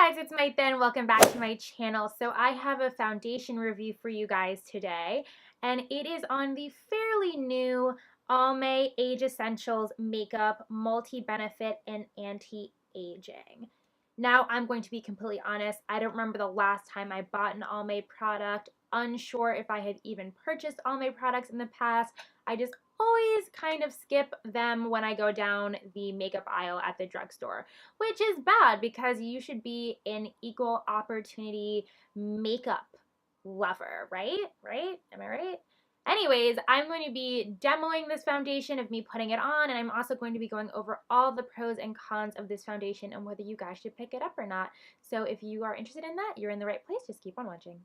Hey guys, it's Maite and welcome back to my channel. So I have a foundation review for you guys today, and it is on the fairly new Almay Age Essentials Makeup Multi-Benefit and Anti-Aging. Now, I'm going to be completely honest, I don't remember the last time I bought an Almay product, unsure if I had even purchased Almay products in the past. I just always kind of skip them when I go down the makeup aisle at the drugstore, which is bad because you should be an equal opportunity makeup lover, right? Right? Am I right? Anyways, I'm going to be demoing this foundation of me putting it on, and I'm also going to be going over all the pros and cons of this foundation and whether you guys should pick it up or not. So if you are interested in that, you're in the right place. Just keep on watching.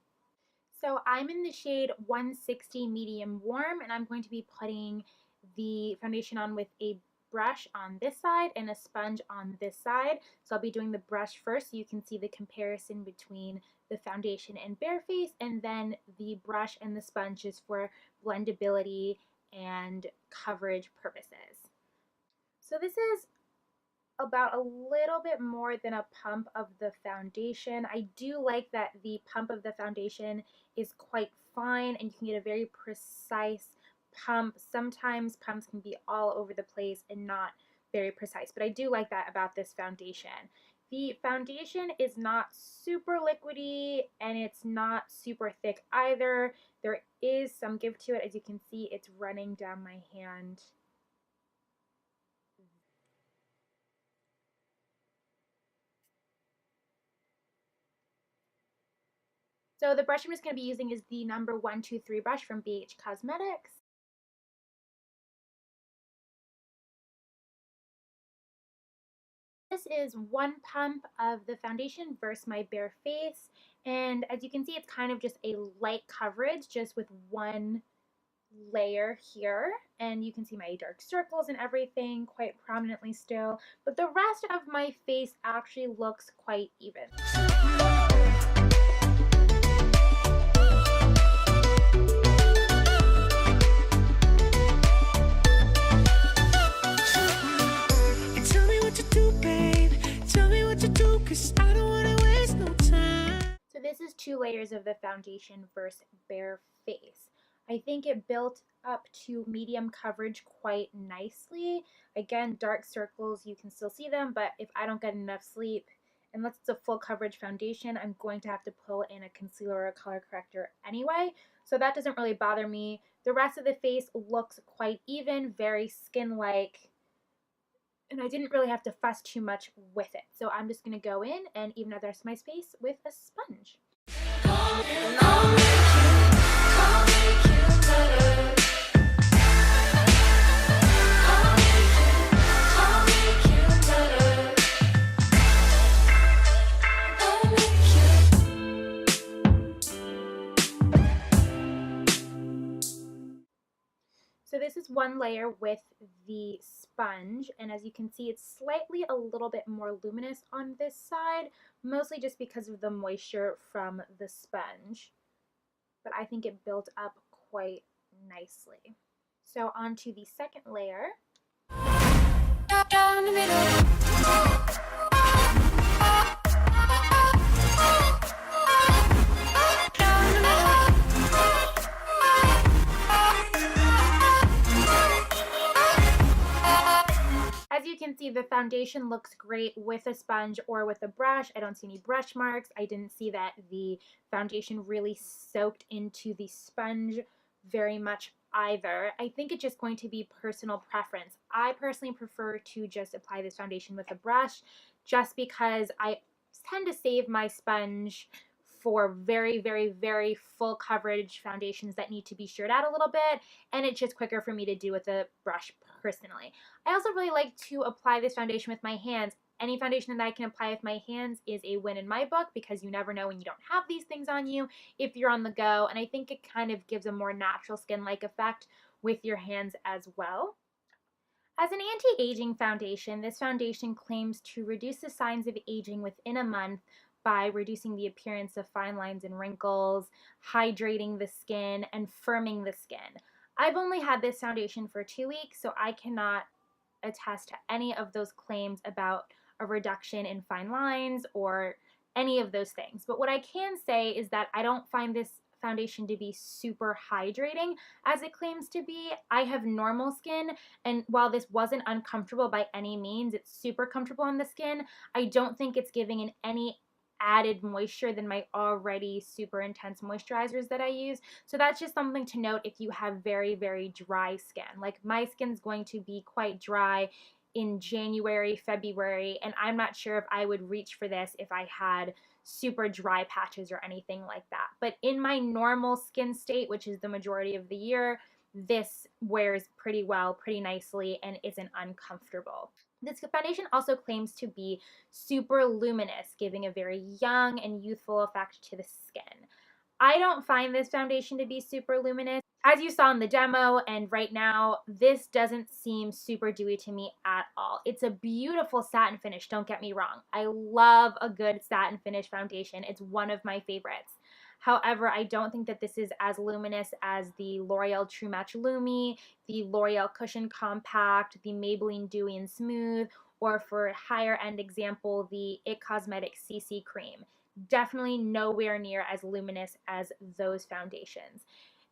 So I'm in the shade 160 medium warm, and I'm going to be putting the foundation on with a brush on this side and a sponge on this side. So I'll be doing the brush first so you can see the comparison between the foundation and bare face, and then the brush and the sponge is for blendability and coverage purposes. So this is about a little bit more than a pump of the foundation. I do like that the pump of the foundation is quite fine and you can get a very precise pump. Sometimes pumps can be all over the place and not very precise, but I do like that about this foundation. The foundation is not super liquidy and it's not super thick either. There is some give to it. As you can see, it's running down my hand. So the brush I'm just going to be using is the number 123 brush from BH Cosmetics. This is one pump of the foundation versus my bare face, and as you can see, it's kind of just a light coverage just with one layer here, and you can see my dark circles and everything quite prominently still, but the rest of my face actually looks quite even. So this is 2 layers of the foundation versus bare face. I think it built up to medium coverage quite nicely. Again, dark circles, you can still see them, but if I don't get enough sleep, unless it's a full coverage foundation, I'm going to have to pull in a concealer or a color corrector anyway. So that doesn't really bother me. The rest of the face looks quite even, very skin-like, and I didn't really have to fuss too much with it. So I'm just going to go in and even out the rest of my face with a sponge. So this is one layer with the sponge, and as you can see, it's slightly a little bit more luminous on this side, mostly just because of the moisture from the sponge, but I think it built up quite nicely. So onto the second layer. Down the middle. As you can see, the foundation looks great with a sponge or with a brush. I don't see any brush marks. I didn't see that the foundation really soaked into the sponge very much either. I think it's just going to be personal preference. I personally prefer to just apply this foundation with a brush just because I tend to save my sponge for very, very, very full coverage foundations that need to be sheared out a little bit, and it's just quicker for me to do with a brush personally. I also really like to apply this foundation with my hands. Any foundation that I can apply with my hands is a win in my book because you never know when you don't have these things on you if you're on the go, and I think it kind of gives a more natural skin-like effect with your hands as well. As an anti-aging foundation, this foundation claims to reduce the signs of aging within a month by reducing the appearance of fine lines and wrinkles, hydrating the skin, and firming the skin. I've only had this foundation for 2 weeks, so I cannot attest to any of those claims about a reduction in fine lines or any of those things. But what I can say is that I don't find this foundation to be super hydrating as it claims to be. I have normal skin, and while this wasn't uncomfortable by any means, it's super comfortable on the skin. I don't think it's giving in any added moisture than my already super intense moisturizers that I use. So that's just something to note if you have very, very dry skin. Like my skin's going to be quite dry in January, February, and I'm not sure if I would reach for this if I had super dry patches or anything like that. But in my normal skin state, which is the majority of the year, this wears pretty well, pretty nicely, and isn't uncomfortable. This foundation also claims to be super luminous, giving a very young and youthful effect to the skin. I don't find this foundation to be super luminous. As you saw in the demo and right now, this doesn't seem super dewy to me at all. It's a beautiful satin finish, don't get me wrong. I love a good satin finish foundation. It's one of my favorites. However, I don't think that this is as luminous as the L'Oreal True Match Lumi, the L'Oreal Cushion Compact, the Maybelline Dewy and Smooth, or for a higher end example, the IT Cosmetics CC Cream. Definitely nowhere near as luminous as those foundations.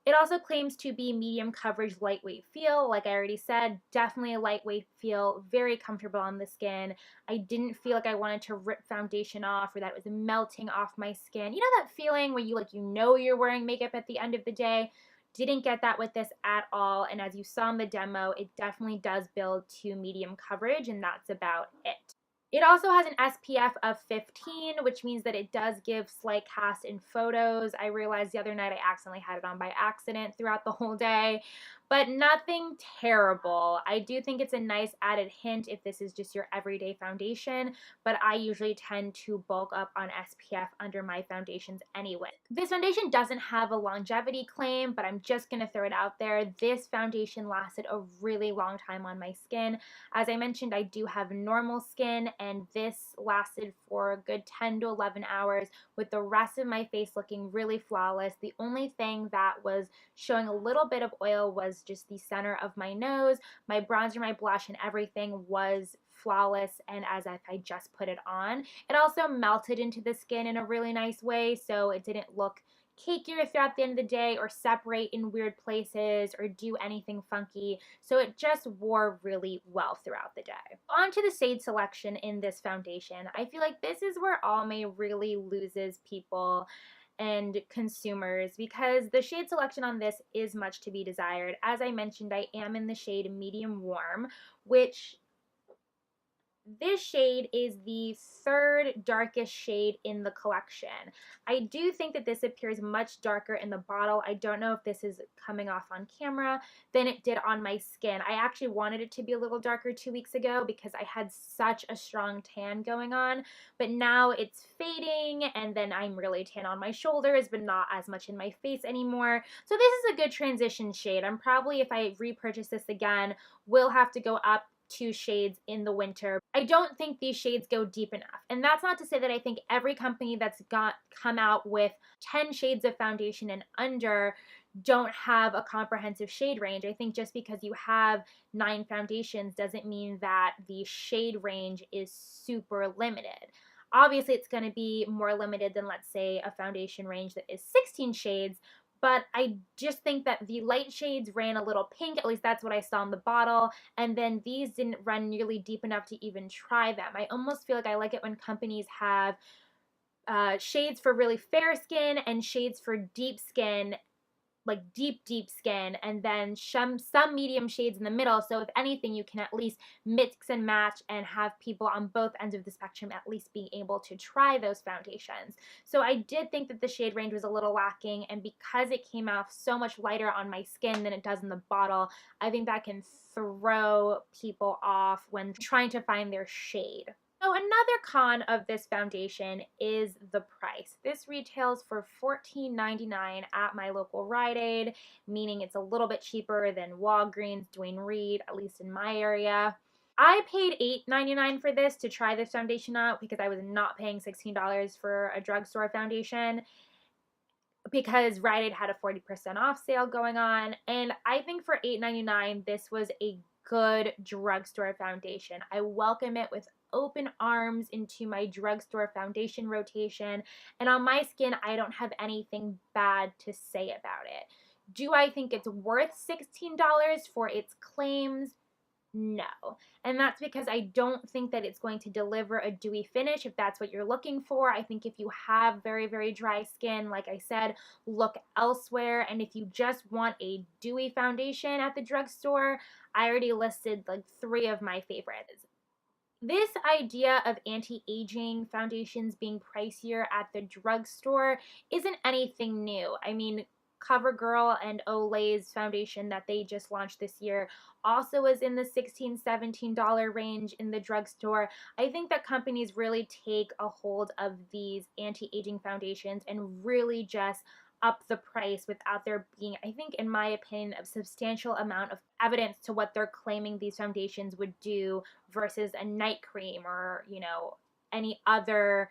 It also claims to be medium coverage, lightweight feel. Like I already said, definitely a lightweight feel, very comfortable on the skin. I didn't feel like I wanted to rip foundation off or that it was melting off my skin. You know that feeling where you know you're wearing makeup at the end of the day? Didn't get that with this at all. And as you saw in the demo, it definitely does build to medium coverage, and that's about it. It also has an SPF of 15, which means that it does give slight cast in photos. I realized the other night I accidentally had it on by accident throughout the whole day, but nothing terrible. I do think it's a nice added hint if this is just your everyday foundation, but I usually tend to bulk up on SPF under my foundations anyway. This foundation doesn't have a longevity claim, but I'm just going to throw it out there. This foundation lasted a really long time on my skin. As I mentioned, I do have normal skin, and this lasted for a good 10 to 11 hours with the rest of my face looking really flawless. The only thing that was showing a little bit of oil was just the center of my nose. My bronzer, my blush, and everything was flawless and as if I just put it on. It also melted into the skin in a really nice way, so it didn't look cakier throughout the end of the day or separate in weird places or do anything funky. So it just wore really well throughout the day. On to the shade selection in this foundation. I feel like this is where Almay really loses people and consumers because the shade selection on this is much to be desired. As I mentioned, I am in the shade medium warm, which this shade is the third darkest shade in the collection. I do think that this appears much darker in the bottle. I don't know if this is coming off on camera than it did on my skin. I actually wanted it to be a little darker 2 weeks ago because I had such a strong tan going on, but now it's fading and then I'm really tan on my shoulders but not as much in my face anymore. So this is a good transition shade. I'm probably, if I repurchase this again, will have to go up 2 shades in the winter. I don't think these shades go deep enough. And that's not to say that I think every company that's come out with 10 shades of foundation and under don't have a comprehensive shade range. I think just because you have 9 foundations doesn't mean that the shade range is super limited. Obviously, it's going to be more limited than, let's say, a foundation range that is 16 shades, but I just think that the light shades ran a little pink, at least that's what I saw in the bottle, and then these didn't run nearly deep enough to even try them. I almost feel like I like it when companies have shades for really fair skin and shades for deep skin, like deep skin, and then some medium shades in the middle, so if anything you can at least mix and match and have people on both ends of the spectrum at least being able to try those foundations. So I did think that the shade range was a little lacking, and because it came off so much lighter on my skin than it does in the bottle, I think that can throw people off when trying to find their shade. So another con of this foundation is the price. This retails for $14.99 at my local Rite Aid, meaning it's a little bit cheaper than Walgreens, Duane Reade, at least in my area. I paid $8.99 for this to try this foundation out because I was not paying $16 for a drugstore foundation because Rite Aid had a 40% off sale going on, and I think for $8.99 this was a good drugstore foundation. I welcome it with open arms into my drugstore foundation rotation, and on my skin, I don't have anything bad to say about it. Do I think it's worth $16 for its claims? No. And that's because I don't think that it's going to deliver a dewy finish if that's what you're looking for. I think if you have very, very dry skin, like I said, look elsewhere. And if you just want a dewy foundation at the drugstore, I already listed like 3 of my favorites. This idea of anti-aging foundations being pricier at the drugstore isn't anything new. I mean, CoverGirl and Olay's foundation that they just launched this year also is in the $16, $17 range in the drugstore. I think that companies really take a hold of these anti-aging foundations and really just up the price without there being, I think, in my opinion, a substantial amount of evidence to what they're claiming these foundations would do versus a night cream or, you know, any other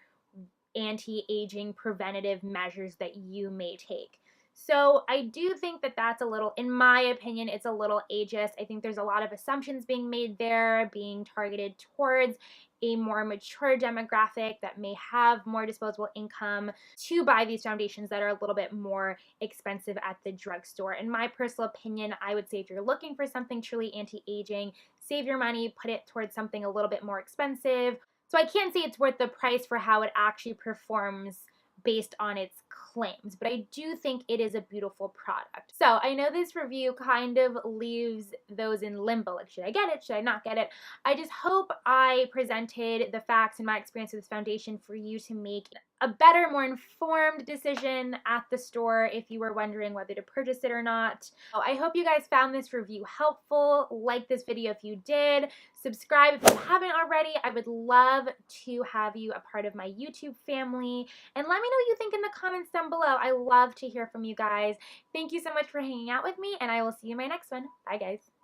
anti-aging preventative measures that you may take. So I do think that that's a little, in my opinion, it's a little ageist. I think there's a lot of assumptions being made there, being targeted towards a more mature demographic that may have more disposable income to buy these foundations that are a little bit more expensive at the drugstore. In my personal opinion, I would say if you're looking for something truly anti-aging, save your money, put it towards something a little bit more expensive. So I can't say it's worth the price for how it actually performs based on its claims, but I do think it is a beautiful product. So I know this review kind of leaves those in limbo, like should I get it, should I not get it? I just hope I presented the facts and my experience with this foundation for you to make a better, more informed decision at the store if you were wondering whether to purchase it or not. So I hope you guys found this review helpful. Like this video if you did. Subscribe if you haven't already. I would love to have you a part of my YouTube family. And let me know what you think in the comments down below. I love to hear from you guys. Thank you so much for hanging out with me, and I will see you in my next one. Bye, guys.